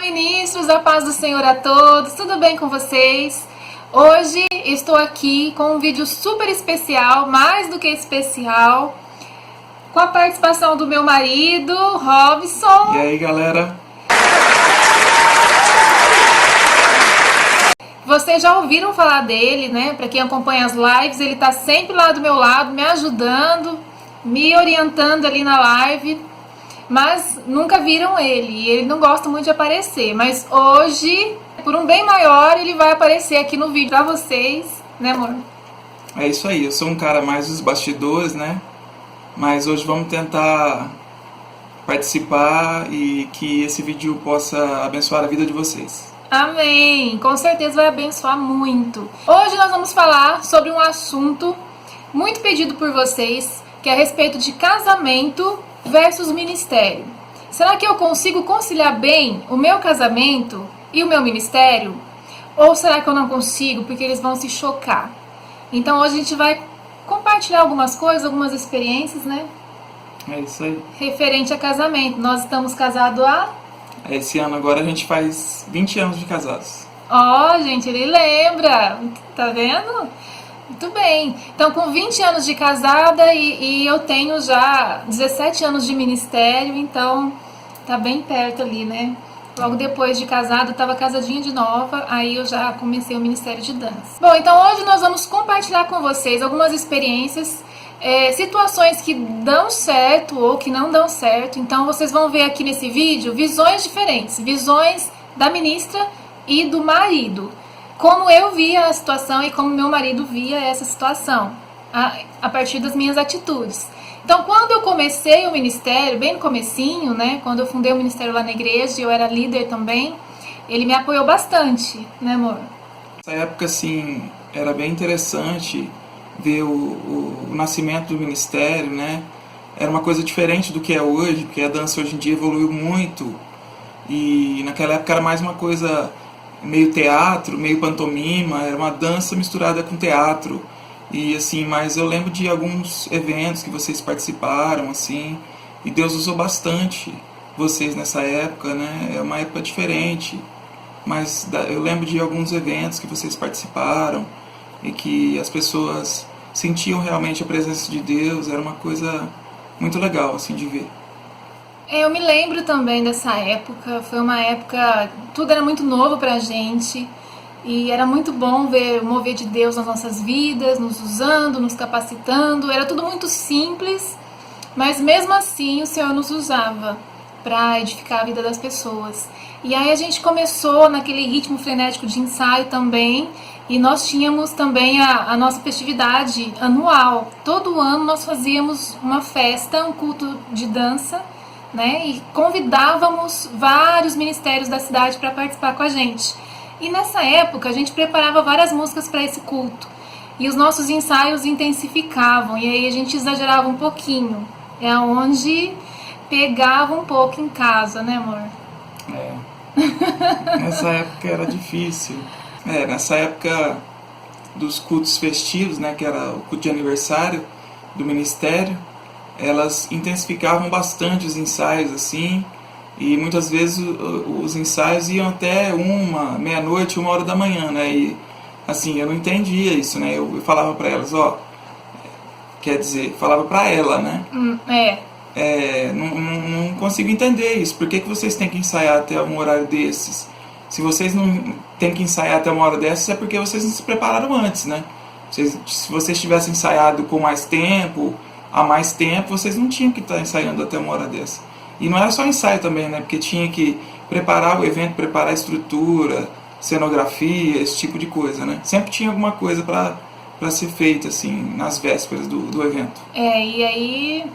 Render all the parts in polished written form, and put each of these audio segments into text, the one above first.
Olá, ministros, a paz do Senhor a todos, tudo bem com vocês? Hoje estou aqui com um vídeo super especial, mais do que especial, com a participação do meu marido, Robson. E aí, galera? Vocês já ouviram falar dele, né? Para quem acompanha as lives, ele tá sempre lá do meu lado, me ajudando, me orientando ali na live. Mas nunca viram ele, e ele não gosta muito de aparecer. Mas hoje, por um bem maior, ele vai aparecer aqui no vídeo pra vocês, né, amor? É isso aí, eu sou um cara mais dos bastidores, né? Mas hoje vamos tentar participar e que esse vídeo possa abençoar a vida de vocês. Amém! Com certeza vai abençoar muito. Hoje nós vamos falar sobre um assunto muito pedido por vocês, que é a respeito de casamento versus ministério. Será que eu consigo conciliar bem o meu casamento e o meu ministério? Ou será que eu não consigo porque eles vão se chocar? Então hoje a gente vai compartilhar algumas coisas, algumas experiências, né? É isso aí. Referente a casamento. Nós estamos casados há... Esse ano agora a gente faz 20 anos de casados. Ó, gente, ele lembra. Tá vendo? Muito bem. Então, com 20 anos de casada e eu tenho já 17 anos de ministério, então tá bem perto ali, né? Logo depois de casada, eu tava casadinha de nova, aí eu já comecei o ministério de dança. Bom, então hoje nós vamos compartilhar com vocês algumas experiências, situações que dão certo ou que não dão certo. Então, vocês vão ver aqui nesse vídeo visões diferentes, visões da ministra e do marido. Como eu via a situação e como meu marido via essa situação, a partir das minhas atitudes. Então, quando eu comecei o ministério, bem no comecinho, né, quando eu fundei o ministério lá na igreja, eu era líder também, ele me apoiou bastante, né, amor? Nessa época, assim, era bem interessante ver o nascimento do ministério, né? Era uma coisa diferente do que é hoje, porque a dança hoje em dia evoluiu muito, e naquela época era mais uma coisa meio teatro, meio pantomima, era uma dança misturada com teatro. E assim, mas eu lembro de alguns eventos que vocês participaram, assim, e Deus usou bastante vocês nessa época, né? É uma época diferente, mas eu lembro de alguns eventos que vocês participaram e que as pessoas sentiam realmente a presença de Deus. Era uma coisa muito legal, assim, de ver. Eu me lembro também dessa época, foi uma época, tudo era muito novo pra gente, e era muito bom ver o mover de Deus nas nossas vidas, nos usando, nos capacitando, era tudo muito simples, mas mesmo assim o Senhor nos usava para edificar a vida das pessoas. E aí a gente começou naquele ritmo frenético de ensaio também, e nós tínhamos também a nossa festividade anual. Todo ano nós fazíamos uma festa, um culto de dança, né? E convidávamos vários ministérios da cidade para participar com a gente. E nessa época a gente preparava várias músicas para esse culto. E os nossos ensaios intensificavam. E aí a gente exagerava um pouquinho. É onde pegava um pouco em casa, né, amor? Nessa época era difícil. Nessa época dos cultos festivos, né, que era o culto de aniversário do ministério, elas intensificavam bastante os ensaios, assim, e muitas vezes os ensaios iam até meia-noite, 1h da manhã, né? E assim, eu não entendia isso, né? Eu falava para elas, falava para ela, né? Não consigo entender isso. Por que vocês têm que ensaiar até um horário desses? Se vocês não têm que ensaiar até uma hora dessas, é porque vocês não se prepararam antes, né? Se vocês tivessem ensaiado com mais tempo, há mais tempo, vocês não tinham que estar ensaiando até uma hora dessa. E não era só ensaio também, né? Porque tinha que preparar o evento, preparar a estrutura, cenografia, esse tipo de coisa, né? Sempre tinha alguma coisa para ser feita, assim, nas vésperas do evento. E aí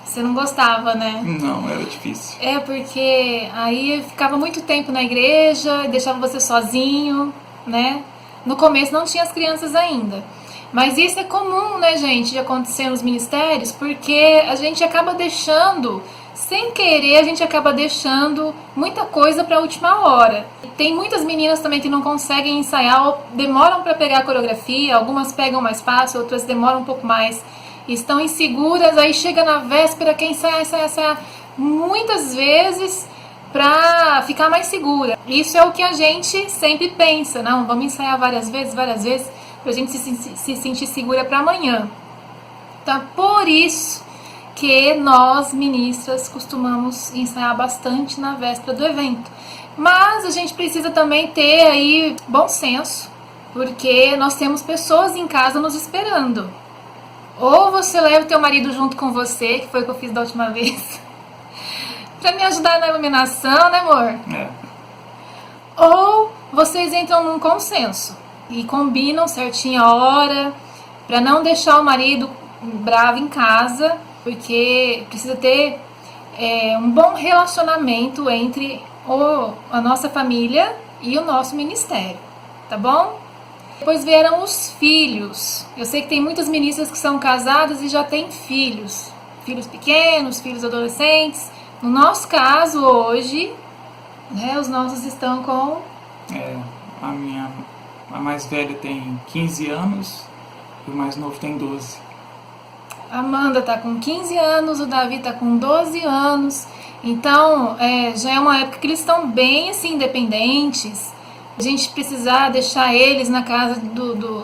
você não gostava, né? Não, era difícil. Porque aí ficava muito tempo na igreja, deixava você sozinho, né? No começo não tinha as crianças ainda. Mas isso é comum, né, gente, de acontecer nos ministérios, porque a gente acaba deixando, sem querer, a gente acaba deixando muita coisa para a última hora. Tem muitas meninas também que não conseguem ensaiar ou demoram para pegar a coreografia, algumas pegam mais fácil, outras demoram um pouco mais, estão inseguras, aí chega na véspera, quer ensaiar. Muitas vezes para ficar mais segura. Isso é o que a gente sempre pensa, não, vamos ensaiar várias vezes, para a gente se sentir segura para amanhã. Então, por isso que nós, ministras, costumamos ensaiar bastante na véspera do evento. Mas a gente precisa também ter aí bom senso, porque nós temos pessoas em casa nos esperando. Ou você leva o teu marido junto com você, que foi o que eu fiz da última vez, pra me ajudar na iluminação, né, amor? É. Ou vocês entram num consenso e combinam certinho a hora, pra não deixar o marido bravo em casa, porque precisa ter um bom relacionamento entre a nossa família e o nosso ministério, tá bom? Depois vieram os filhos. Eu sei que tem muitas ministras que são casadas e já têm filhos. Filhos pequenos, filhos adolescentes. No nosso caso, hoje, né, os nossos estão com... A mais velha tem 15 anos e o mais novo tem 12. A Amanda tá com 15 anos, o Davi tá com 12 anos. Então, já é uma época que eles estão bem, assim, independentes. A gente precisar deixar eles na casa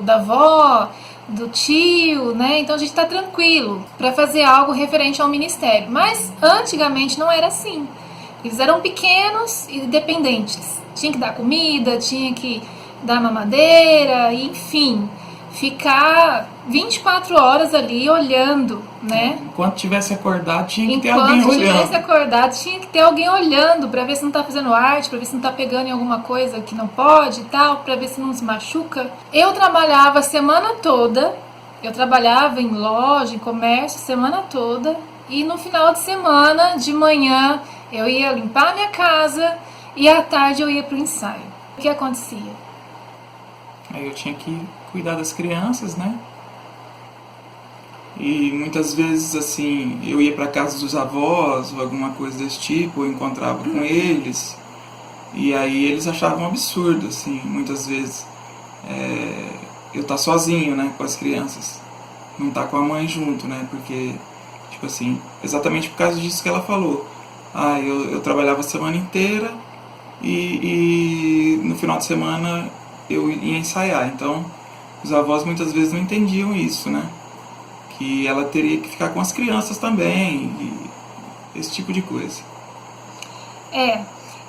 da avó, do tio, né? Então a gente tá tranquilo para fazer algo referente ao ministério. Mas antigamente não era assim. Eles eram pequenos e dependentes. Tinha que dar comida, tinha que dar mamadeira, enfim, ficar 24 horas ali olhando, né? Enquanto tivesse acordado, tinha que ter alguém olhando. Enquanto tivesse acordado, tinha que ter alguém olhando para ver se não tá fazendo arte, para ver se não tá pegando em alguma coisa que não pode e tal, para ver se não se machuca. Eu trabalhava a semana toda, eu trabalhava em loja, em comércio, a semana toda, e no final de semana, de manhã, eu ia limpar a minha casa e à tarde eu ia pro ensaio. O que acontecia? Aí eu tinha que cuidar das crianças, né? E muitas vezes, assim, eu ia para casa dos avós ou alguma coisa desse tipo, eu encontrava com eles, e aí eles achavam um absurdo, assim, muitas vezes, eu estar sozinho, né, com as crianças, não estar com a mãe junto, né, porque, tipo assim, exatamente por causa disso que ela falou. Eu trabalhava a semana inteira e no final de semana eu ia ensaiar, então os avós muitas vezes não entendiam isso, né? Que ela teria que ficar com as crianças também, e esse tipo de coisa.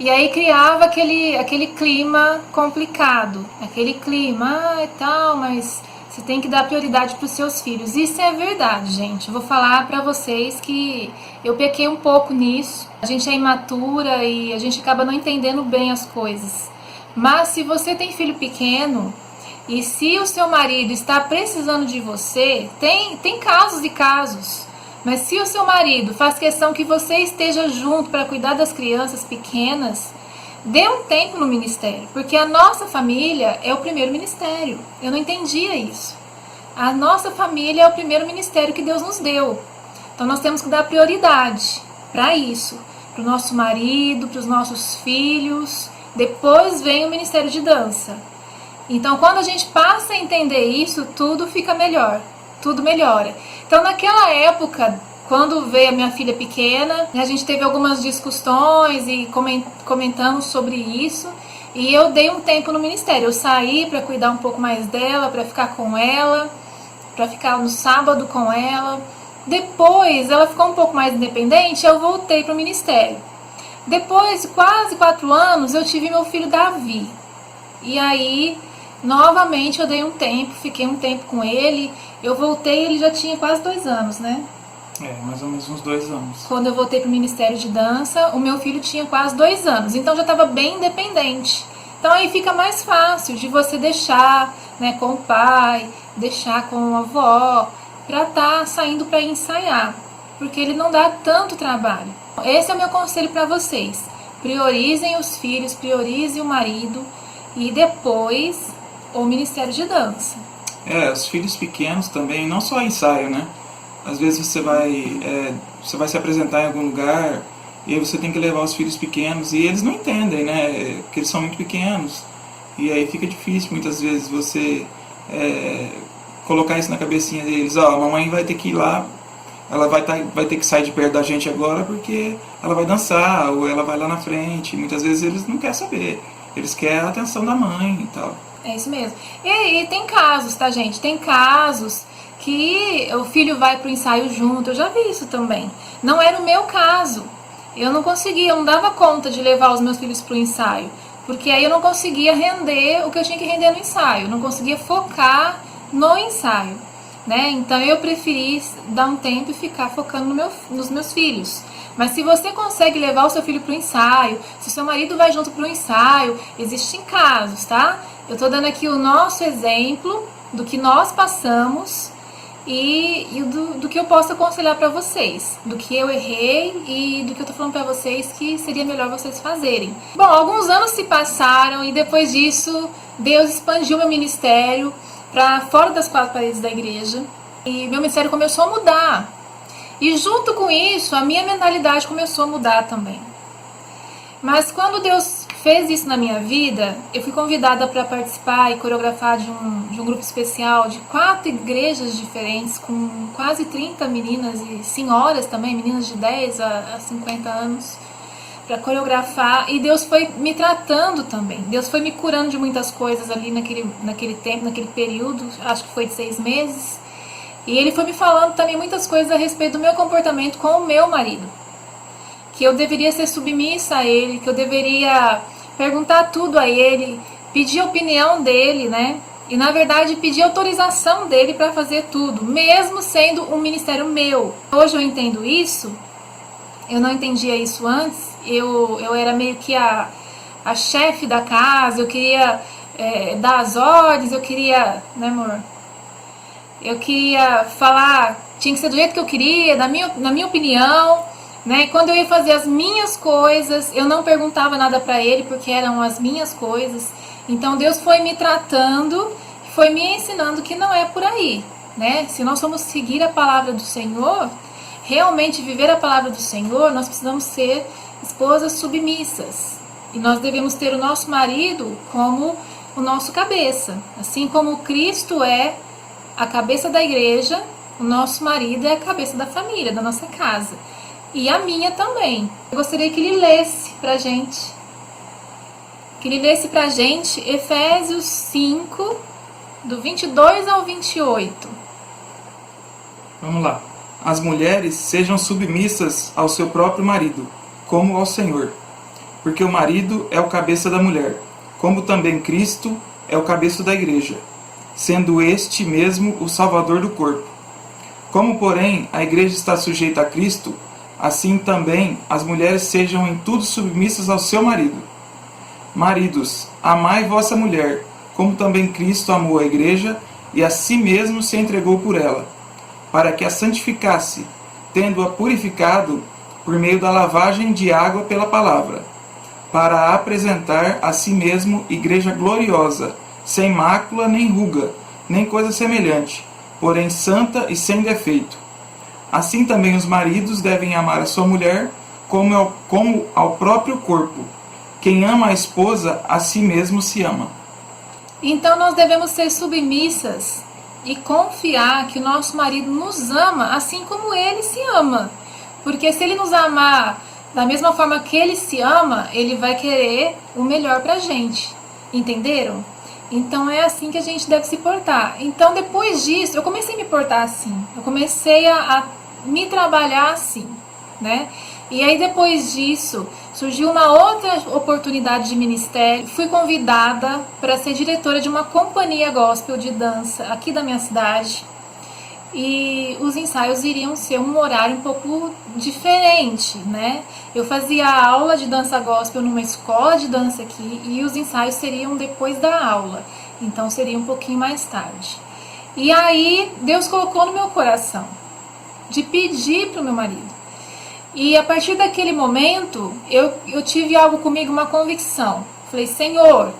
E aí criava aquele clima complicado, aquele clima, e tal, mas você tem que dar prioridade para os seus filhos. Isso é verdade, gente. Eu vou falar para vocês que eu pequei um pouco nisso. A gente é imatura e a gente acaba não entendendo bem as coisas. Mas se você tem filho pequeno, e se o seu marido está precisando de você, tem casos e casos, mas se o seu marido faz questão que você esteja junto para cuidar das crianças pequenas, dê um tempo no ministério, porque a nossa família é o primeiro ministério. Eu não entendia isso. A nossa família é o primeiro ministério que Deus nos deu. Então nós temos que dar prioridade para isso, para o nosso marido, para os nossos filhos. Depois vem o ministério de dança. Então, quando a gente passa a entender isso, tudo fica melhor, tudo melhora. Então, naquela época, quando veio a minha filha pequena, a gente teve algumas discussões e comentamos sobre isso, e eu dei um tempo no ministério. Eu saí para cuidar um pouco mais dela, para ficar com ela, para ficar no sábado com ela. Depois, ela ficou um pouco mais independente, eu voltei para o ministério. Depois de quase 4 anos, eu tive meu filho Davi. E aí, novamente, eu dei um tempo, fiquei um tempo com ele. Eu voltei, ele já tinha quase 2 anos, né? Mais ou menos uns 2 anos. Quando eu voltei para o Ministério de Dança, o meu filho tinha quase 2 anos. Então, já estava bem independente. Então, aí fica mais fácil de você deixar, né, com o pai, deixar com a avó, para estar saindo para ensaiar. Porque ele não dá tanto trabalho. Esse é o meu conselho para vocês. Priorizem os filhos, priorizem o marido e depois o Ministério de Dança. Os filhos pequenos também, não só ensaio, né? Às vezes você vai se apresentar em algum lugar e aí você tem que levar os filhos pequenos e eles não entendem, né? Porque eles são muito pequenos. E aí fica difícil muitas vezes você colocar isso na cabecinha deles. A mamãe vai ter que ir lá ela vai ter que sair de perto da gente agora porque ela vai dançar, ou ela vai lá na frente. Muitas vezes eles não querem saber, eles querem a atenção da mãe e tal. É isso mesmo. E tem casos, tá, gente? Tem casos que o filho vai pro ensaio junto, eu já vi isso também. Não era o meu caso. Eu não conseguia, eu não dava conta de levar os meus filhos pro ensaio, porque aí eu não conseguia render o que eu tinha que render no ensaio, não conseguia focar no ensaio, né? Então eu preferi dar um tempo e ficar focando nos meus filhos. Mas se você consegue levar o seu filho pro ensaio, se o seu marido vai junto pro ensaio, existem casos, tá? Eu tô dando aqui o nosso exemplo do que nós passamos e do que eu posso aconselhar para vocês, do que eu errei e do que eu tô falando para vocês que seria melhor vocês fazerem. Bom, alguns anos se passaram e depois disso Deus expandiu meu ministério para fora das quatro paredes da igreja e meu ministério começou a mudar. E junto com isso, a minha mentalidade começou a mudar também. Mas quando Deus fez isso na minha vida, eu fui convidada para participar e coreografar de um grupo especial de 4 igrejas diferentes, com quase 30 meninas e senhoras também, meninas de 10 a 50 anos, para coreografar. E Deus foi me tratando também. Deus foi me curando de muitas coisas ali naquele tempo, naquele período, acho que foi de 6 meses. E Ele foi me falando também muitas coisas a respeito do meu comportamento com o meu marido. Que eu deveria ser submissa a Ele, que eu deveria perguntar tudo a Ele, pedir a opinião dEle, né? E na verdade pedir autorização dEle para fazer tudo, mesmo sendo um ministério meu. Hoje eu entendo isso, eu não entendia isso antes, eu era meio que a chefe da casa, eu queria dar as ordens, eu queria, né, amor? Eu queria falar, tinha que ser do jeito que eu queria, na minha opinião. Né? Quando eu ia fazer as minhas coisas, eu não perguntava nada para Ele, porque eram as minhas coisas. Então Deus foi me tratando, foi me ensinando que não é por aí, né? Se nós vamos seguir a palavra do Senhor, realmente viver a palavra do Senhor, nós precisamos ser esposas submissas. E nós devemos ter o nosso marido como o nosso cabeça. Assim como Cristo é a cabeça da igreja, o nosso marido é a cabeça da família, da nossa casa. E a minha também. Eu gostaria que ele lesse pra gente. Que ele lesse pra gente Efésios 5, do 22 ao 28. Vamos lá. As mulheres sejam submissas ao seu próprio marido, como ao Senhor. Porque o marido é o cabeça da mulher, como também Cristo é o cabeça da igreja, sendo este mesmo o Salvador do corpo. Como, porém, a igreja está sujeita a Cristo, assim também as mulheres sejam em tudo submissas ao seu marido. Maridos, amai vossa mulher, como também Cristo amou a igreja e a si mesmo se entregou por ela, para que a santificasse, tendo-a purificado por meio da lavagem de água pela palavra, para a apresentar a si mesmo igreja gloriosa, sem mácula nem ruga, nem coisa semelhante, porém santa e sem defeito. Assim também os maridos devem amar a sua mulher como ao próprio corpo. Quem ama a esposa, a si mesmo se ama. Então nós devemos ser submissas e confiar que o nosso marido nos ama assim como ele se ama. Porque se ele nos amar da mesma forma que ele se ama, ele vai querer o melhor pra gente. Entenderam? Então é assim que a gente deve se portar. Então depois disso, eu comecei a me portar assim. Eu comecei a me trabalhar assim, né? E aí depois disso, surgiu uma outra oportunidade de ministério. Fui convidada para ser diretora de uma companhia gospel de dança aqui da minha cidade. E os ensaios iriam ser um horário um pouco diferente, né? Eu fazia aula de dança gospel numa escola de dança aqui e os ensaios seriam depois da aula. Então seria um pouquinho mais tarde. E aí Deus colocou no meu coração de pedir para o meu marido. E a partir daquele momento, eu tive algo comigo, uma convicção. Falei, Senhor,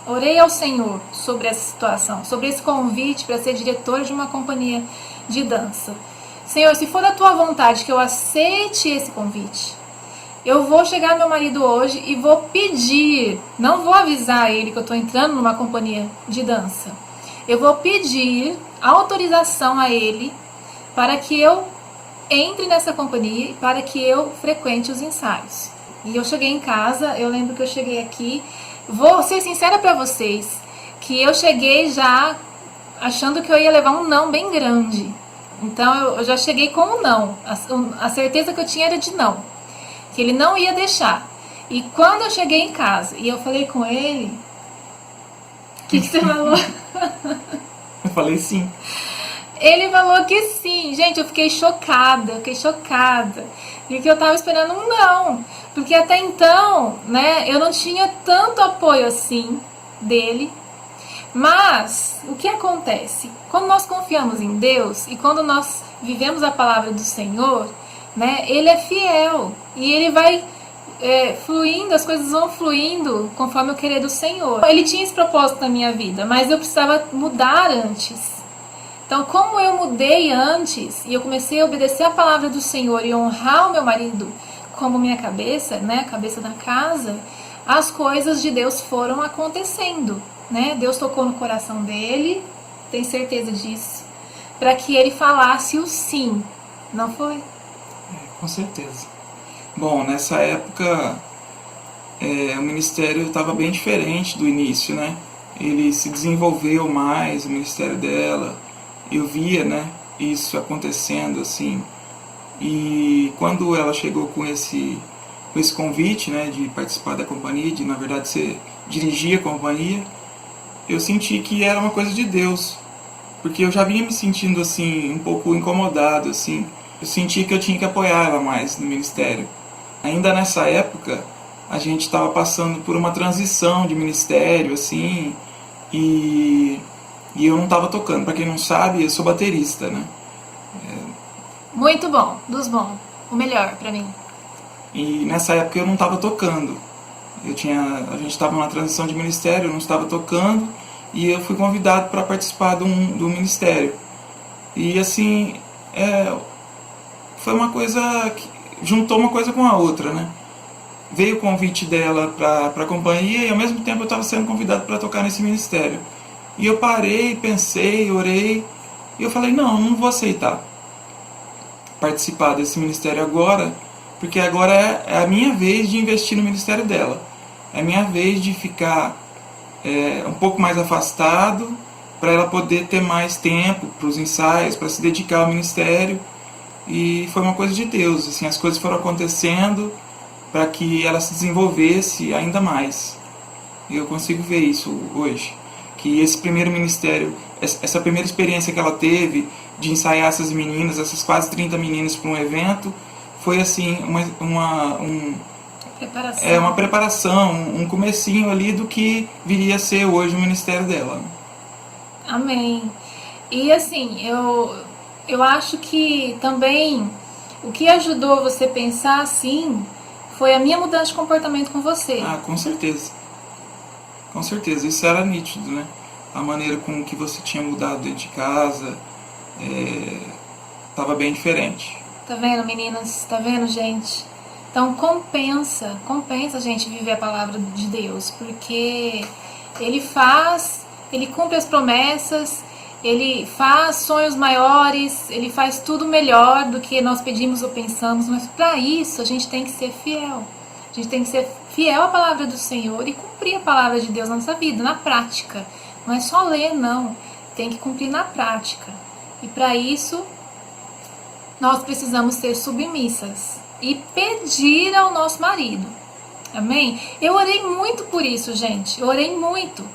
orei ao Senhor sobre essa situação, sobre esse convite para ser diretora de uma companhia de dança. Senhor, se for a tua vontade que eu aceite esse convite, eu vou chegar no meu marido hoje e vou pedir, não vou avisar ele que eu estou entrando numa companhia de dança. Eu vou pedir autorização a ele para que eu entre nessa companhia para que eu frequente os ensaios. E eu cheguei em casa, eu lembro que eu cheguei aqui, vou ser sincera para vocês, que eu cheguei já achando que eu ia levar um não bem grande. Então eu já cheguei com um não, a certeza que eu tinha era de não, que ele não ia deixar. E quando eu cheguei em casa e eu falei com ele, o que você falou? Eu falei sim. Ele falou que sim. Gente, eu fiquei chocada, porque eu tava esperando um não. Porque até então, né, eu não tinha tanto apoio assim dele. Mas, o que acontece? Quando nós confiamos em Deus e quando nós vivemos a palavra do Senhor, né, Ele é fiel. E Ele vai fluindo, as coisas vão fluindo conforme o querer do Senhor. Ele tinha esse propósito na minha vida, mas eu precisava mudar antes. Então, como eu mudei antes e eu comecei a obedecer a palavra do Senhor e honrar o meu marido como minha cabeça, né, a cabeça da casa, as coisas de Deus foram acontecendo, né? Deus tocou no coração dele, tenho certeza disso, para que ele falasse o sim, não foi? Com certeza. Bom, nessa época o ministério estava bem diferente do início, né? Ele se desenvolveu mais, o ministério dela. Eu via, né, isso acontecendo assim. E quando ela chegou com esse convite, né, de participar da companhia, de na verdade dirigir a companhia, eu senti que era uma coisa de Deus, porque eu já vinha me sentindo assim um pouco incomodado, assim. Eu senti que eu tinha que apoiar ela mais no ministério. Ainda nessa época a gente estava passando por uma transição de ministério, assim, e eu não estava tocando. Para quem não sabe, eu sou baterista, né? Muito bom, dos bons, o melhor para mim. E nessa época eu não estava tocando. A gente estava numa transição de ministério, eu não estava tocando, e eu fui convidado para participar do ministério. E assim, foi uma coisa que juntou uma coisa com a outra, né? Veio o convite dela para a companhia e ao mesmo tempo eu estava sendo convidado para tocar nesse ministério. E eu parei, pensei, orei, e eu falei, não vou aceitar participar desse ministério agora, porque agora é a minha vez de investir no ministério dela. É a minha vez de ficar um pouco mais afastado, para ela poder ter mais tempo para os ensaios, para se dedicar ao ministério. E foi uma coisa de Deus, assim, as coisas foram acontecendo para que ela se desenvolvesse ainda mais. E eu consigo ver isso hoje, que esse primeiro ministério, essa primeira experiência que ela teve de ensaiar essas meninas, essas quase 30 meninas para um evento, foi assim uma preparação, um comecinho ali do que viria a ser hoje o ministério dela. Amém. E assim, eu acho que também o que ajudou você a pensar assim foi a minha mudança de comportamento com você. Ah, com certeza. Com certeza, isso era nítido, né? A maneira com que você tinha mudado dentro de casa estava bem diferente. Tá vendo, meninas? Tá vendo, gente? Então compensa a gente viver a palavra de Deus, porque Ele cumpre as promessas, Ele faz sonhos maiores, Ele faz tudo melhor do que nós pedimos ou pensamos, mas para isso a gente tem que ser fiel. A gente tem que ser fiel à palavra do Senhor e cumprir a palavra de Deus na nossa vida, na prática. Não é só ler, não. Tem que cumprir na prática. E para isso, nós precisamos ser submissas e pedir ao nosso marido. Amém? Eu orei muito por isso, gente. Eu orei muito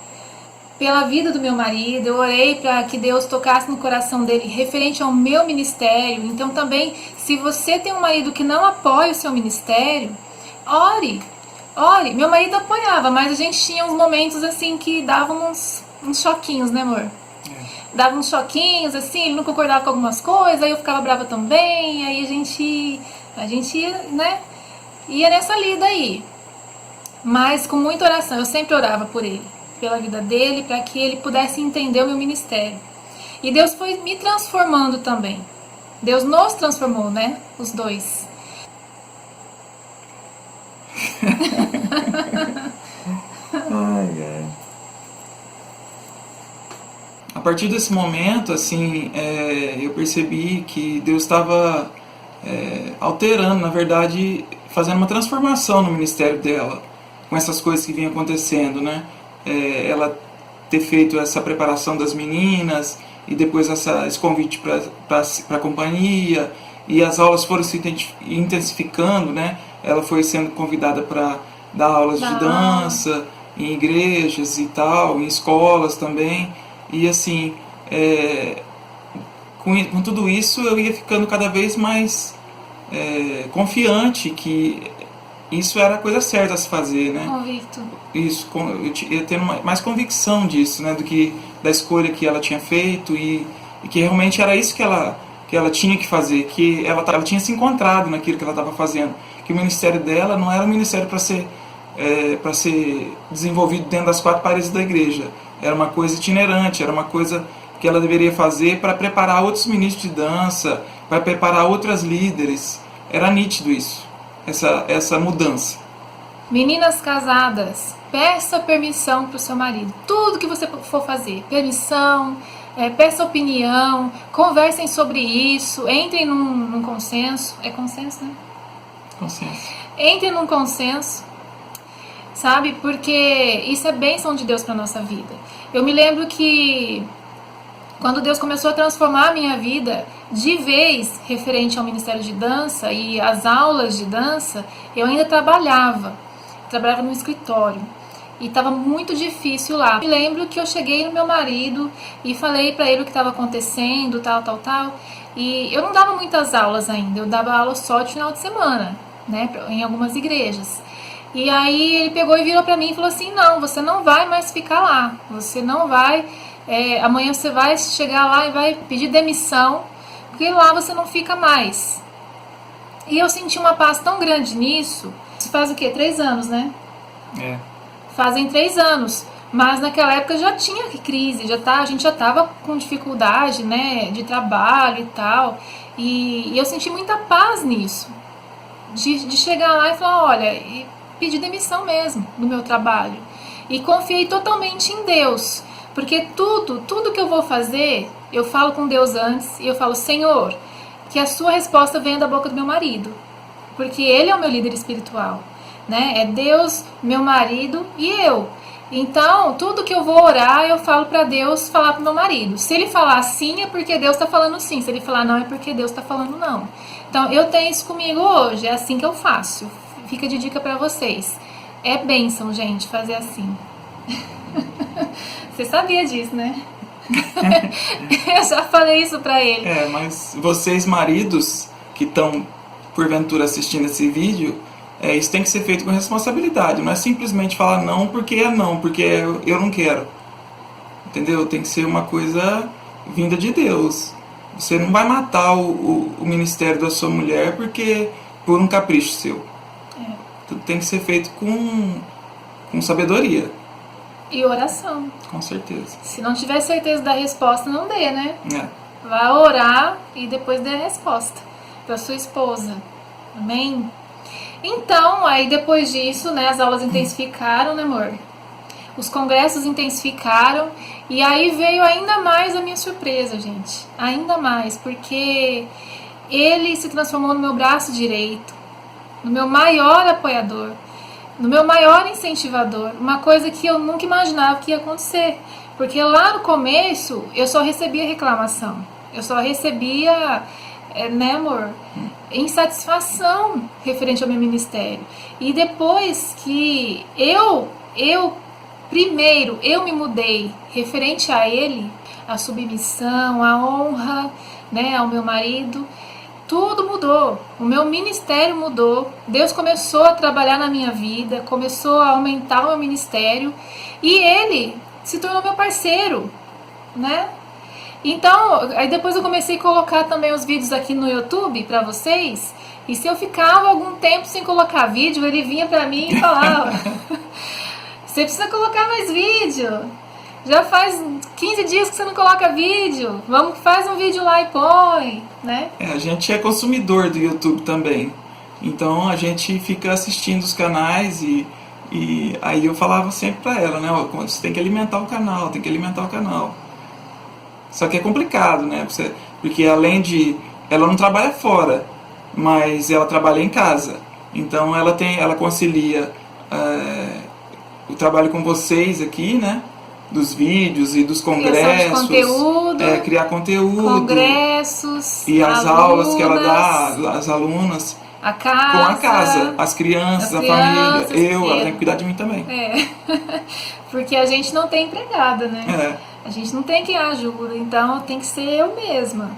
pela vida do meu marido. Eu orei para que Deus tocasse no coração dele referente ao meu ministério. Então também, se você tem um marido que não apoia o seu ministério, ore. Meu marido apoiava, mas a gente tinha uns momentos assim que davam uns choquinhos, né, amor? Dava uns choquinhos, assim, ele não concordava com algumas coisas, aí eu ficava brava também, aí a gente ia, né, ia nessa lida aí. Mas com muita oração, eu sempre orava por ele, pela vida dele, para que ele pudesse entender o meu ministério. E Deus foi me transformando também. Deus nos transformou, né, os dois. A partir desse momento, assim, eu percebi que Deus estava alterando, na verdade, fazendo uma transformação no ministério dela, com essas coisas que vinham acontecendo, né? Ela ter feito essa preparação das meninas e depois esse convite para a companhia, e as aulas foram se intensificando, né? Ela foi sendo convidada para dar aulas de dança em igrejas e tal, em escolas também, e assim, com tudo isso eu ia ficando cada vez mais confiante que isso era a coisa certa a se fazer, né? Convicto. Isso, eu ia tendo mais convicção disso, né? Do que da escolha que ela tinha feito, e que realmente era isso que ela tinha que fazer, que ela tinha se encontrado naquilo que ela estava fazendo, que o ministério dela não era um ministério para ser desenvolvido dentro das quatro paredes da igreja, era uma coisa itinerante, era uma coisa que ela deveria fazer para preparar outros ministros de dança, para preparar outras líderes. Era nítido isso, essa mudança. Meninas casadas, peça permissão para o seu marido. Tudo que você for fazer, permissão, peça opinião, conversem sobre isso, entrem num consenso. É consenso, né? Consenso. Entrem num consenso, sabe? Porque isso é bênção de Deus para nossa vida. Eu me lembro que quando Deus começou a transformar a minha vida de vez referente ao ministério de dança e às aulas de dança, eu ainda trabalhava no escritório e estava muito difícil lá. Me lembro que eu cheguei no meu marido e falei para ele o que estava acontecendo, tal, e eu não dava muitas aulas ainda, eu dava aula só de final de semana, né, em algumas igrejas. E aí ele pegou e virou para mim e falou assim: não, você não vai mais ficar lá, você não vai, amanhã você vai chegar lá e vai pedir demissão, porque lá você não fica mais. E eu senti uma paz tão grande nisso. Isso faz o quê? 3 anos, né? Fazem 3 anos. Mas naquela época já tinha crise, a gente já estava com dificuldade, né, de trabalho e tal. E eu senti muita paz nisso. De chegar lá e falar, olha, e pedir demissão mesmo do meu trabalho. E confiei totalmente em Deus. Porque tudo que eu vou fazer, eu falo com Deus antes e eu falo: Senhor, que a sua resposta venha da boca do meu marido. Porque ele é o meu líder espiritual, né? É Deus, meu marido e eu. Então, tudo que eu vou orar, eu falo para Deus falar pro meu marido. Se ele falar sim, é porque Deus está falando sim. Se ele falar não, é porque Deus está falando não. Então, eu tenho isso comigo hoje. É assim que eu faço. Fica de dica para vocês. É bênção, gente, fazer assim. Você sabia disso, né? Eu já falei isso para ele. Mas vocês, maridos, que estão porventura assistindo esse vídeo, isso tem que ser feito com responsabilidade. Não é simplesmente falar não, porque eu não quero. Entendeu? Tem que ser uma coisa vinda de Deus. Você não vai matar o ministério da sua mulher por um capricho seu. Tudo tem que ser feito com sabedoria. E oração. Com certeza. Se não tiver certeza da resposta, não dê, né? Vai orar e depois dê a resposta para sua esposa. Amém? Então, aí depois disso, né, as aulas intensificaram, né, amor? Os congressos intensificaram. E aí veio ainda mais a minha surpresa, gente. Ainda mais, porque ele se transformou no meu braço direito, no meu maior apoiador, no meu maior incentivador. Uma coisa que eu nunca imaginava que ia acontecer. Porque lá no começo, eu só recebia reclamação. Eu só recebia, né, amor, insatisfação referente ao meu ministério. E depois que primeiro eu me mudei referente a ele, a submissão, a honra, né, ao meu marido, tudo mudou. O meu ministério mudou. Deus começou a trabalhar na minha vida, começou a aumentar o meu ministério e ele se tornou meu parceiro, né? Então, aí depois eu comecei a colocar também os vídeos aqui no YouTube pra vocês. E se eu ficava algum tempo sem colocar vídeo, ele vinha pra mim e falava: você precisa colocar mais vídeo. Já faz 15 dias que você não coloca vídeo. Faz um vídeo lá e põe, né? A gente é consumidor do YouTube também. Então a gente fica assistindo os canais e aí eu falava sempre pra ela, né? Você tem que alimentar o canal, tem que alimentar o canal. Só que é complicado, né? Porque além de... Ela não trabalha fora. mas ela trabalha em casa. Então ela concilia o trabalho com vocês aqui, né? Dos vídeos e dos congressos, criar conteúdo, congressos, e as aulas que ela dá, as alunas, a casa, com a casa, as crianças, a família, ela tem que cuidar de mim também. Porque a gente não tem empregada, né? É. A gente não tem quem ajuda, então tem que ser eu mesma.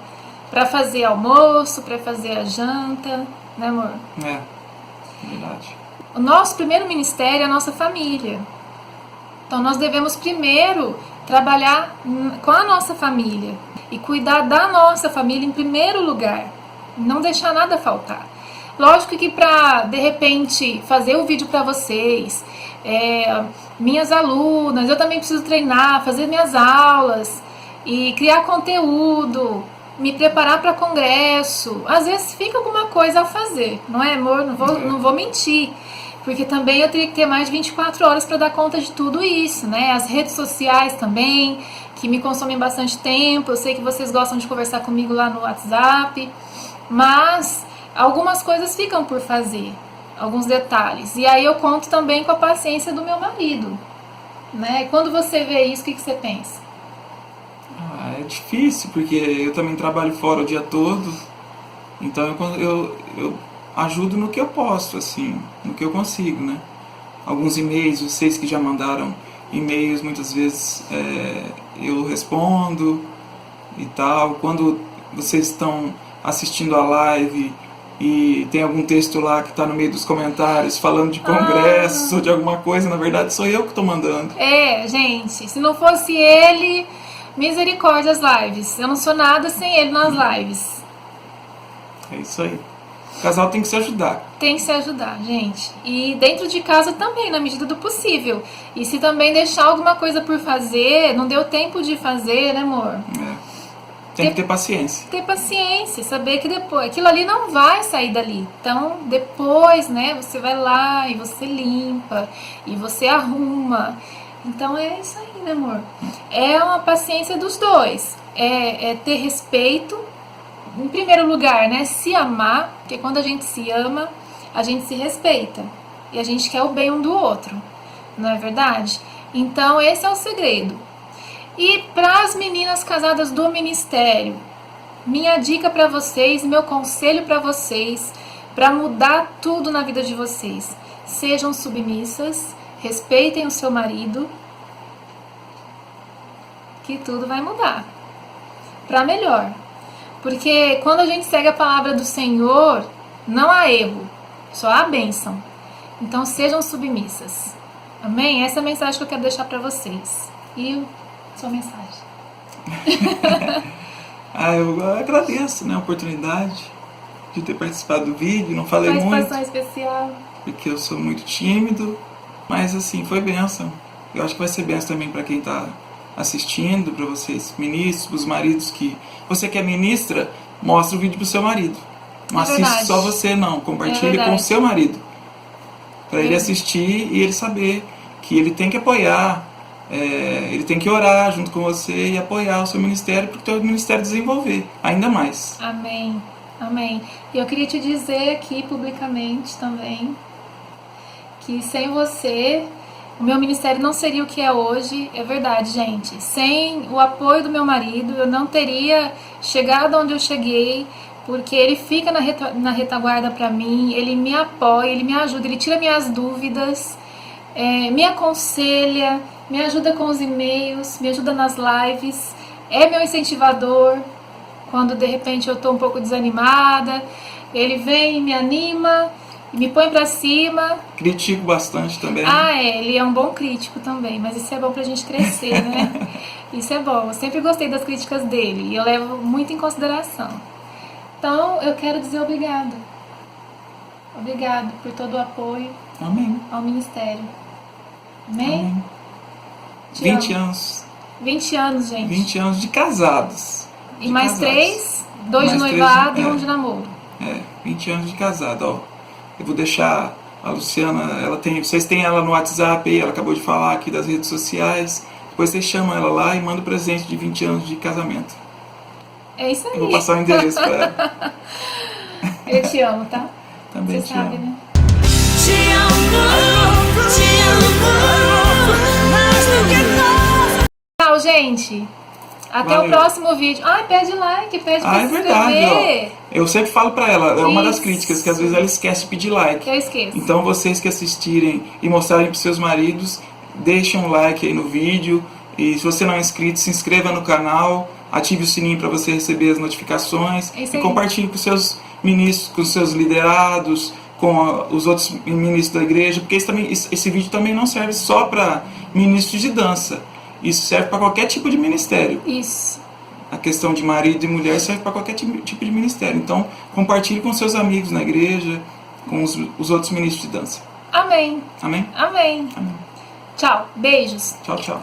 Pra fazer almoço, pra fazer a janta, né, amor? É, verdade. O nosso primeiro ministério é a nossa família. Então nós devemos primeiro trabalhar com a nossa família e cuidar da nossa família em primeiro lugar, não deixar nada faltar. Lógico que para, de repente, fazer o vídeo para vocês, minhas alunas, eu também preciso treinar, fazer minhas aulas e criar conteúdo, me preparar para congresso. Às vezes fica alguma coisa a fazer, não é, amor? Não vou mentir. Porque também eu teria que ter mais de 24 horas para dar conta de tudo isso, né? As redes sociais também, que me consomem bastante tempo. Eu sei que vocês gostam de conversar comigo lá no WhatsApp. Mas algumas coisas ficam por fazer, alguns detalhes. E aí eu conto também com a paciência do meu marido, né? Quando você vê isso, o que você pensa? É difícil, porque eu também trabalho fora o dia todo. Então eu ajudo no que eu posso, assim, no que eu consigo, né? Alguns e-mails, vocês que já mandaram e-mails, muitas vezes eu respondo e tal. Quando vocês estão assistindo a live e tem algum texto lá que está no meio dos comentários falando de congressos ou de alguma coisa, na verdade sou eu que estou mandando. Gente, se não fosse ele, misericórdia as lives. Eu não sou nada sem ele nas lives. É isso aí. O casal tem que se ajudar. Tem que se ajudar, gente. E dentro de casa também, na medida do possível. E se também deixar alguma coisa por fazer, não deu tempo de fazer, né, amor? Tem que ter paciência. Ter paciência, saber que depois, aquilo ali não vai sair dali. Então, depois, né, você vai lá e você limpa, e você arruma. Então é isso aí, né, amor? É uma paciência dos dois. É ter respeito. Em primeiro lugar, né, se amar, porque quando a gente se ama, a gente se respeita e a gente quer o bem um do outro, não é verdade? Então esse é o segredo. E para as meninas casadas do ministério, minha dica para vocês, meu conselho para vocês, para mudar tudo na vida de vocês: sejam submissas, respeitem o seu marido, que tudo vai mudar para melhor. Porque quando a gente segue a palavra do Senhor, não há erro, só há bênção. Então sejam submissas. Amém? Essa é a mensagem que eu quero deixar para vocês. E sua mensagem. Eu agradeço, né, a oportunidade de ter participado do vídeo. Não falei muito. Participação especial. Porque eu sou muito tímido. Mas assim, foi bênção. Eu acho que vai ser bênção também para quem está assistindo, para vocês ministros, para os maridos que... Você que é ministra, mostra o vídeo pro seu marido. Não assiste só você, não. Compartilhe com o seu marido. Para ele assistir e ele saber que ele tem que apoiar, ele tem que orar junto com você e apoiar o seu ministério para o seu ministério desenvolver ainda mais. Amém. Amém. E eu queria te dizer aqui publicamente também que sem você o meu ministério não seria o que é hoje. É verdade, gente. Sem o apoio do meu marido, eu não teria chegado onde eu cheguei, porque ele fica na retaguarda para mim, ele me apoia, ele me ajuda, ele tira minhas dúvidas, me aconselha, me ajuda com os e-mails, me ajuda nas lives, é meu incentivador. Quando de repente eu estou um pouco desanimada, ele vem e me anima, me põe pra cima. Critico bastante também. Ele é um bom crítico também, mas isso é bom pra gente crescer, né? Isso é bom, eu sempre gostei das críticas dele e eu levo muito em consideração. Então, eu quero dizer obrigado. Obrigado por todo o apoio. Amém. Ao ministério. Amém? Amém. 20 anos. 20 anos, gente. 20 anos de casados. E mais 3, 2 de noivado e 1 de namoro. 20 anos de casado, ó. Eu vou deixar a Luciana, vocês têm ela no WhatsApp aí, ela acabou de falar aqui das redes sociais. Depois vocês chamam ela lá e mandam presente de 20 anos de casamento. É isso aí. Eu vou passar o endereço para ela. Eu te amo, tá? Também Você te sabe, amo. né? Tchau, gente. Até Valeu. o próximo vídeo. Ai, pede like, pede pra É se verdade, inscrever. ó. Eu sempre falo pra ela, é uma das Isso. críticas, que às vezes ela esquece de pedir like. Eu esqueço. Então vocês que assistirem e mostrarem pros seus maridos, deixem um like aí no vídeo. E se você não é inscrito, se inscreva no canal, ative o sininho para você receber as notificações. É isso E aí. compartilhe com seus ministros, com seus liderados, com os outros ministros da igreja, porque esse vídeo também não serve só para ministros de dança. Isso serve para qualquer tipo de ministério. Isso. A questão de marido e mulher serve para qualquer tipo de ministério. Então, compartilhe com seus amigos na igreja, com os outros ministros de dança. Amém. Amém? Amém. Amém. Tchau. Beijos. Tchau, tchau.